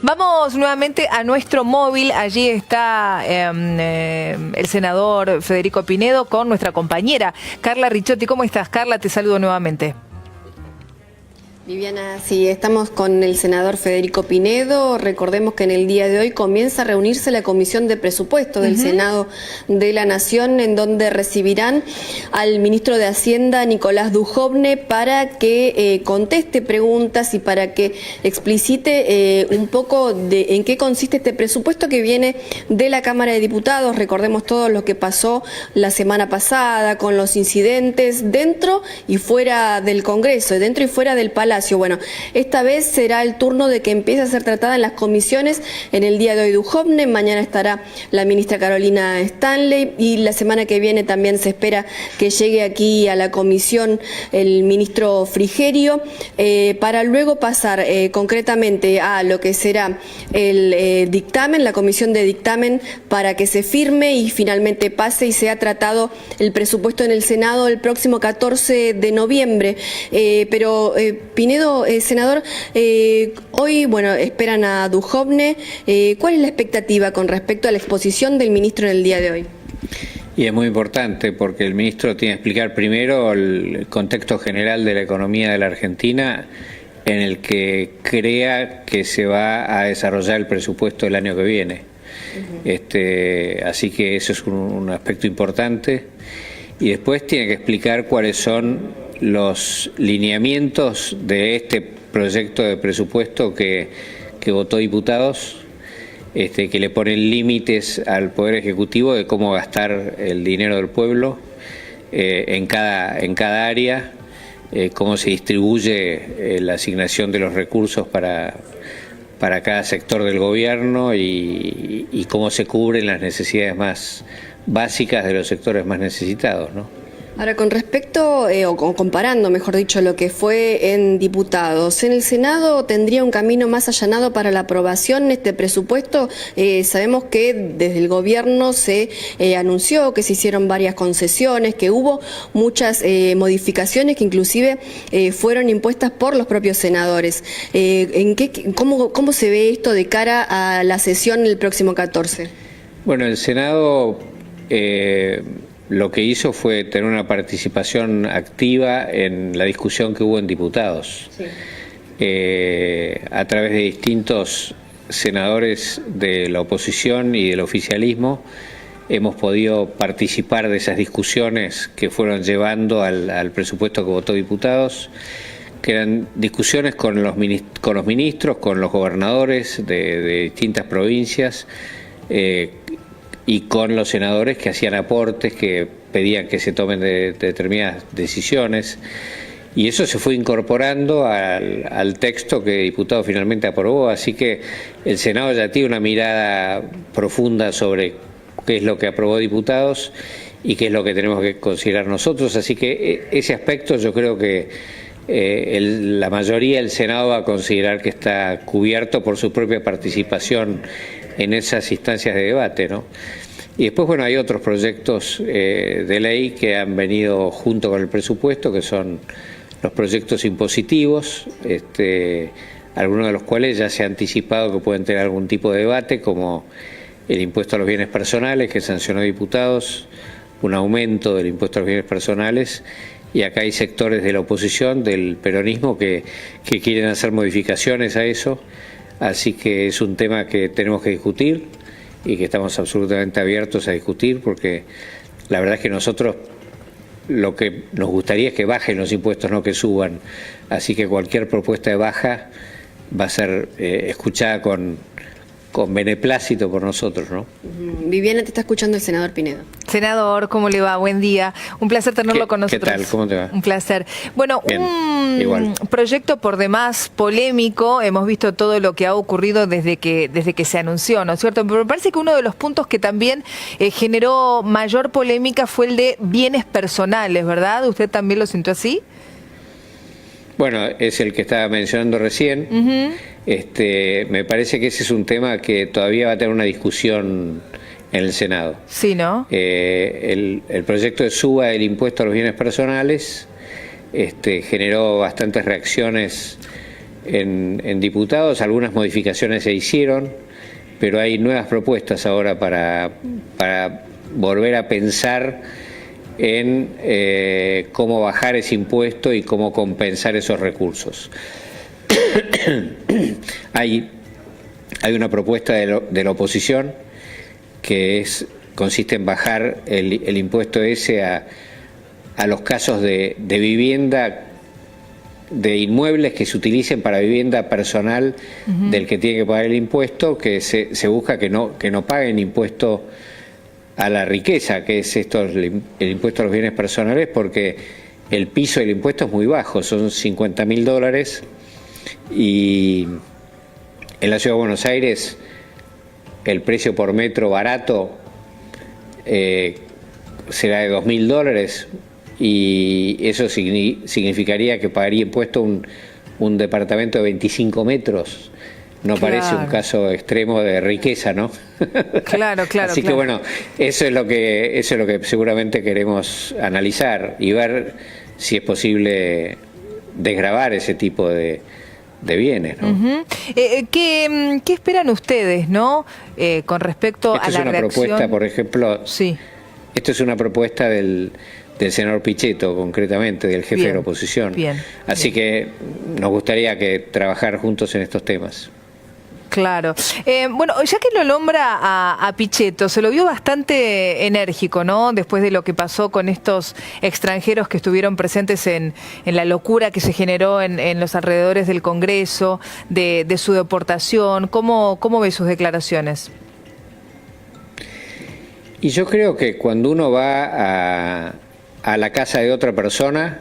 Vamos nuevamente a nuestro móvil. Allí está el senador Federico Pinedo con nuestra compañera Carla Ricciotti. ¿Cómo estás, Carla? Te saludo nuevamente. Viviana, sí, estamos con el senador Federico Pinedo. Recordemos que en el día de hoy comienza a reunirse la Comisión de Presupuesto del Senado de la Nación, en donde recibirán al ministro de Hacienda, Nicolás Dujovne, para que conteste preguntas y para que explicite un poco de en qué consiste este presupuesto que viene de la Cámara de Diputados. Recordemos todo lo que pasó la semana pasada con los incidentes dentro y fuera del Congreso, dentro y fuera del Palacio. Bueno, esta vez será el turno de que empiece a ser tratada en las comisiones. En el día de hoy Dujovne, mañana estará la ministra Carolina Stanley y la semana que viene también se espera que llegue aquí a la comisión el ministro Frigerio, para luego pasar concretamente a lo que será el dictamen, la comisión de dictamen, para que se firme y finalmente pase y sea tratado el presupuesto en el Senado el próximo 14 de noviembre. Pinedo, senador, hoy, bueno, esperan a Dujovne. ¿Cuál es la expectativa con respecto a la exposición del ministro en el día de hoy? Y es muy importante porque el ministro tiene que explicar primero el contexto general de la economía de la Argentina, en el que crea que se va a desarrollar el presupuesto del año que viene. Así que eso es un aspecto importante. Y después tiene que explicar cuáles son los lineamientos de este proyecto de presupuesto que votó diputados, que le ponen límites al Poder Ejecutivo de cómo gastar el dinero del pueblo en cada área, cómo se distribuye la asignación de los recursos para cada sector del gobierno y cómo se cubren las necesidades más básicas de los sectores más necesitados, ¿no? Ahora, con respecto, o comparando, mejor dicho, lo que fue en diputados, ¿en el Senado tendría un camino más allanado para la aprobación de este presupuesto? Sabemos que desde el gobierno se anunció que se hicieron varias concesiones, que hubo muchas modificaciones que inclusive fueron impuestas por los propios senadores. ¿Cómo se ve esto de cara a la sesión el próximo 14? Bueno, el Senado lo que hizo fue tener una participación activa en la discusión que hubo en diputados. Sí. A través de distintos senadores de la oposición y del oficialismo hemos podido participar de esas discusiones que fueron llevando al presupuesto que votó diputados, que eran discusiones con los ministros, con los gobernadores de distintas provincias, y con los senadores que hacían aportes, que pedían que se tomen determinadas decisiones, y eso se fue incorporando al texto que el diputado finalmente aprobó. Así que el Senado ya tiene una mirada profunda sobre qué es lo que aprobó diputados y qué es lo que tenemos que considerar nosotros. Así que ese aspecto yo creo que la mayoría del Senado va a considerar que está cubierto por su propia participación en esas instancias de debate, ¿no? Y después, bueno, hay otros proyectos de ley que han venido junto con el presupuesto, que son los proyectos impositivos, algunos de los cuales ya se ha anticipado que pueden tener algún tipo de debate, como el impuesto a los bienes personales, que sancionó diputados, un aumento del impuesto a los bienes personales, y acá hay sectores de la oposición, del peronismo, que quieren hacer modificaciones a eso. Así que es un tema que tenemos que discutir y que estamos absolutamente abiertos a discutir, porque la verdad es que nosotros lo que nos gustaría es que bajen los impuestos, no que suban. Así que cualquier propuesta de baja va a ser escuchada con beneplácito por nosotros, ¿no? Viviana, te está escuchando el senador Pinedo. Senador, ¿cómo le va? Buen día. Un placer tenerlo con nosotros. ¿Qué tal? ¿Cómo te va? Un placer. Bueno, igual. Proyecto por demás polémico. Hemos visto todo lo que ha ocurrido desde que se anunció, ¿no es cierto? Pero me parece que uno de los puntos que también generó mayor polémica fue el de bienes personales, ¿verdad? ¿Usted también lo sintió así? Bueno, es el que estaba mencionando recién. Me parece que ese es un tema que todavía va a tener una discusión en el Senado. Sí, ¿no? El proyecto de suba del impuesto a los bienes personales generó bastantes reacciones en diputados, algunas modificaciones se hicieron, pero hay nuevas propuestas ahora para volver a pensar en cómo bajar ese impuesto y cómo compensar esos recursos. Hay una propuesta de la oposición que consiste en bajar el impuesto ese a los casos de vivienda, de inmuebles que se utilicen para vivienda personal del que tiene que pagar el impuesto, que se busca que no paguen impuesto a la riqueza, que es el impuesto a los bienes personales, porque el piso del impuesto es muy bajo, son $50.000, y en la Ciudad de Buenos Aires el precio por metro barato será de $2.000, y eso significaría que pagaría impuesto un departamento de 25 metros. No parece un caso extremo de riqueza, ¿no? Claro. Así que bueno, eso es lo que seguramente queremos analizar y ver si es posible desgravar ese tipo de bienes, ¿no? ¿Qué esperan ustedes, no? Con respecto a la reacción. Esto es una propuesta, por ejemplo. Sí. Esto es una propuesta del senador Pichetto, concretamente, del jefe de la oposición. Así que nos gustaría que trabajar juntos en estos temas. Claro. Bueno, ya que lo nombra a Pichetto, se lo vio bastante enérgico, ¿no? Después de lo que pasó con estos extranjeros que estuvieron presentes en la locura que se generó en los alrededores del Congreso, de su deportación. ¿Cómo ve sus declaraciones? Y yo creo que cuando uno va a la casa de otra persona,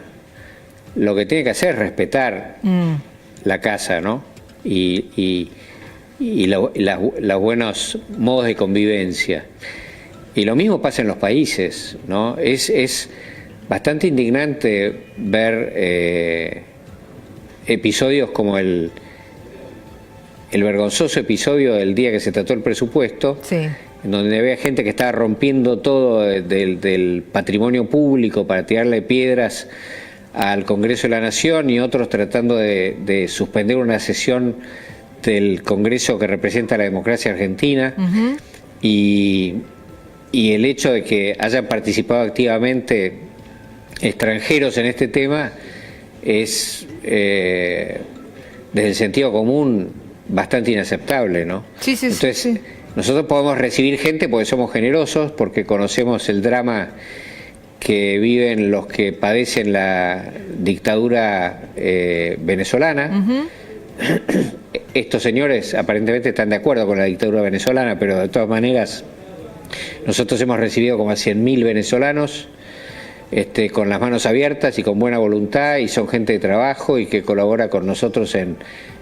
lo que tiene que hacer es respetar la casa, ¿no? Y los buenos modos de convivencia. Y lo mismo pasa en los países, ¿no? Es bastante indignante ver episodios como el vergonzoso episodio del día que se trató el presupuesto, en donde había gente que estaba rompiendo todo del patrimonio público para tirarle piedras al Congreso de la Nación, y otros tratando de suspender una sesión del Congreso que representa la democracia argentina. Y el hecho de que hayan participado activamente extranjeros en este tema es, desde el sentido común, bastante inaceptable, ¿no? Entonces, nosotros podemos recibir gente porque somos generosos, porque conocemos el drama que viven los que padecen la dictadura venezolana. Estos señores aparentemente están de acuerdo con la dictadura venezolana, pero de todas maneras nosotros hemos recibido como a 100.000 venezolanos con las manos abiertas y con buena voluntad, y son gente de trabajo y que colabora con nosotros en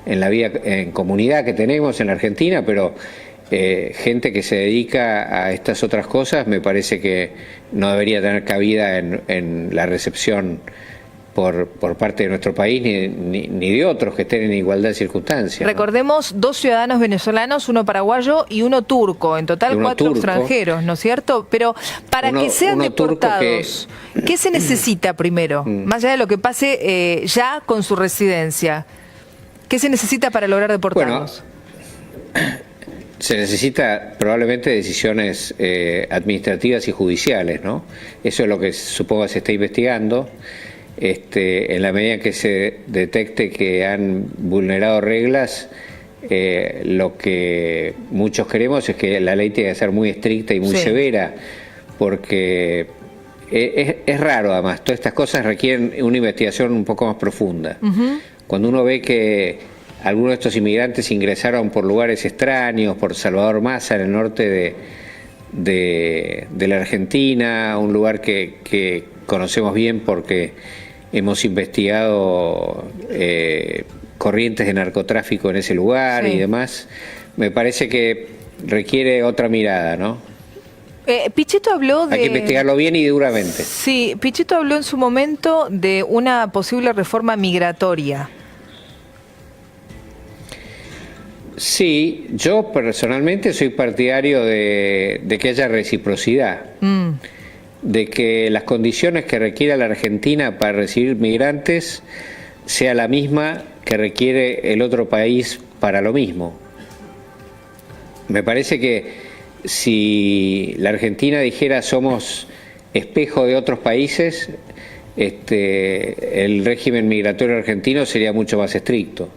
la vida en comunidad que tenemos en la Argentina, pero gente que se dedica a estas otras cosas me parece que no debería tener cabida en la recepción por parte de nuestro país ni de otros que estén en igualdad de circunstancias. Recordemos, 2 ciudadanos venezolanos, 1 paraguayo y 1 turco, en total 4 extranjeros, ¿no es cierto? Pero para que sean deportados, ¿qué se necesita primero? Más allá de lo que pase ya con su residencia, ¿qué se necesita para lograr deportarlos? Bueno, se necesita probablemente decisiones administrativas y judiciales, ¿no? Eso es lo que supongo se está investigando. En la medida que se detecte que han vulnerado reglas, lo que muchos queremos es que la ley tenga que ser muy estricta y muy severa, porque es raro, además, todas estas cosas requieren una investigación un poco más profunda. Cuando uno ve que algunos de estos inmigrantes ingresaron por lugares extraños, por Salvador Massa, en el norte de la Argentina, un lugar que conocemos bien porque hemos investigado corrientes de narcotráfico en ese lugar y demás, me parece que requiere otra mirada, ¿no? Pichetto habló de... Hay que investigarlo bien y duramente. Sí, Pichetto habló en su momento de una posible reforma migratoria. Sí, yo personalmente soy partidario de que haya reciprocidad. De que las condiciones que requiera la Argentina para recibir migrantes sea la misma que requiere el otro país para lo mismo. Me parece que si la Argentina dijera somos espejo de otros países, el régimen migratorio argentino sería mucho más estricto.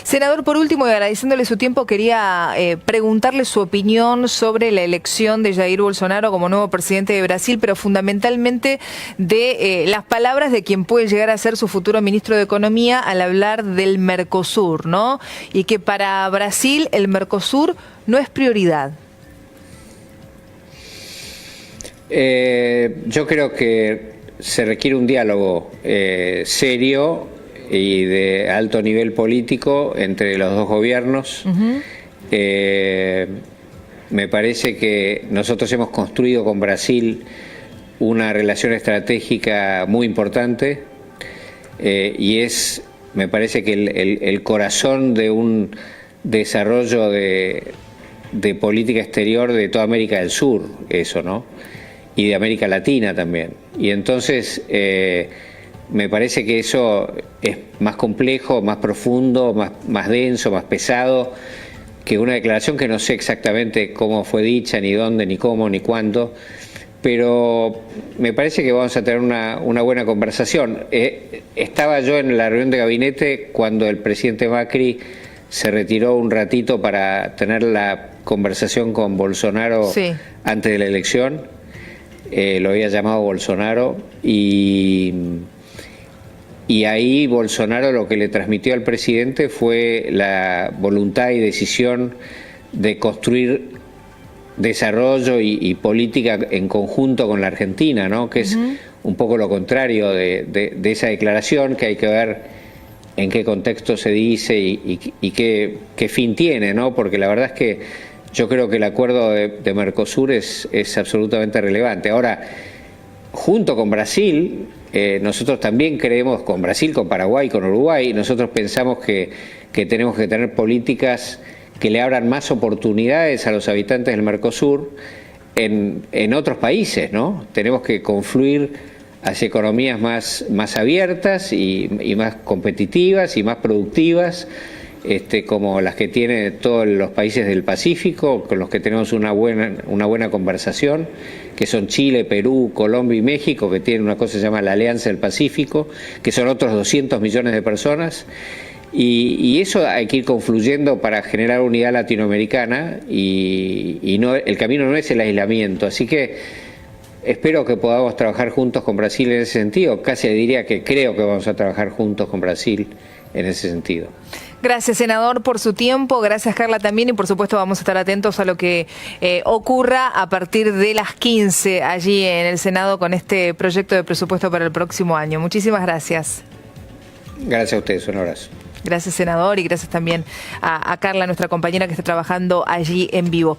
Senador, por último, y agradeciéndole su tiempo, quería preguntarle su opinión sobre la elección de Jair Bolsonaro como nuevo presidente de Brasil, pero fundamentalmente de las palabras de quien puede llegar a ser su futuro ministro de Economía al hablar del Mercosur, ¿no? Y que para Brasil el Mercosur no es prioridad. Yo creo que se requiere un diálogo serio y de alto nivel político entre los dos gobiernos. Me parece que nosotros hemos construido con Brasil una relación estratégica muy importante y me parece que el corazón de un desarrollo de política exterior de toda América del Sur, eso, ¿no? Y de América Latina también. Y entonces me parece que eso es más complejo, más profundo, más denso, más pesado que una declaración que no sé exactamente cómo fue dicha, ni dónde, ni cómo, ni cuándo, pero me parece que vamos a tener una buena conversación. Estaba yo en la reunión de gabinete cuando el presidente Macri se retiró un ratito para tener la conversación con Bolsonaro, sí, antes de la elección. Lo había llamado Bolsonaro y ahí Bolsonaro lo que le transmitió al presidente fue la voluntad y decisión de construir desarrollo y política en conjunto con la Argentina, ¿no? Que es un poco lo contrario de esa declaración, que hay que ver en qué contexto se dice y qué fin tiene, ¿no? Porque la verdad es que yo creo que el acuerdo de Mercosur es absolutamente relevante. Ahora, junto con Brasil, nosotros también creemos, con Brasil, con Paraguay, con Uruguay, nosotros pensamos que tenemos que tener políticas que le abran más oportunidades a los habitantes del Mercosur en otros países, ¿no? Tenemos que confluir hacia economías más abiertas y más competitivas y más productivas, como las que tienen todos los países del Pacífico, con los que tenemos una buena conversación, que son Chile, Perú, Colombia y México, que tienen una cosa que se llama la Alianza del Pacífico, que son otros 200 millones de personas, y eso hay que ir confluyendo para generar unidad latinoamericana, y no, el camino no es el aislamiento, así que espero que podamos trabajar juntos con Brasil en ese sentido. Casi diría que creo que vamos a trabajar juntos con Brasil en ese sentido. Gracias, senador, por su tiempo. Gracias, Carla, también. Y, por supuesto, vamos a estar atentos a lo que ocurra a partir de las 15 allí en el Senado con este proyecto de presupuesto para el próximo año. Muchísimas gracias. Gracias a ustedes. Un abrazo. Gracias, senador, y gracias también a Carla, nuestra compañera que está trabajando allí en vivo.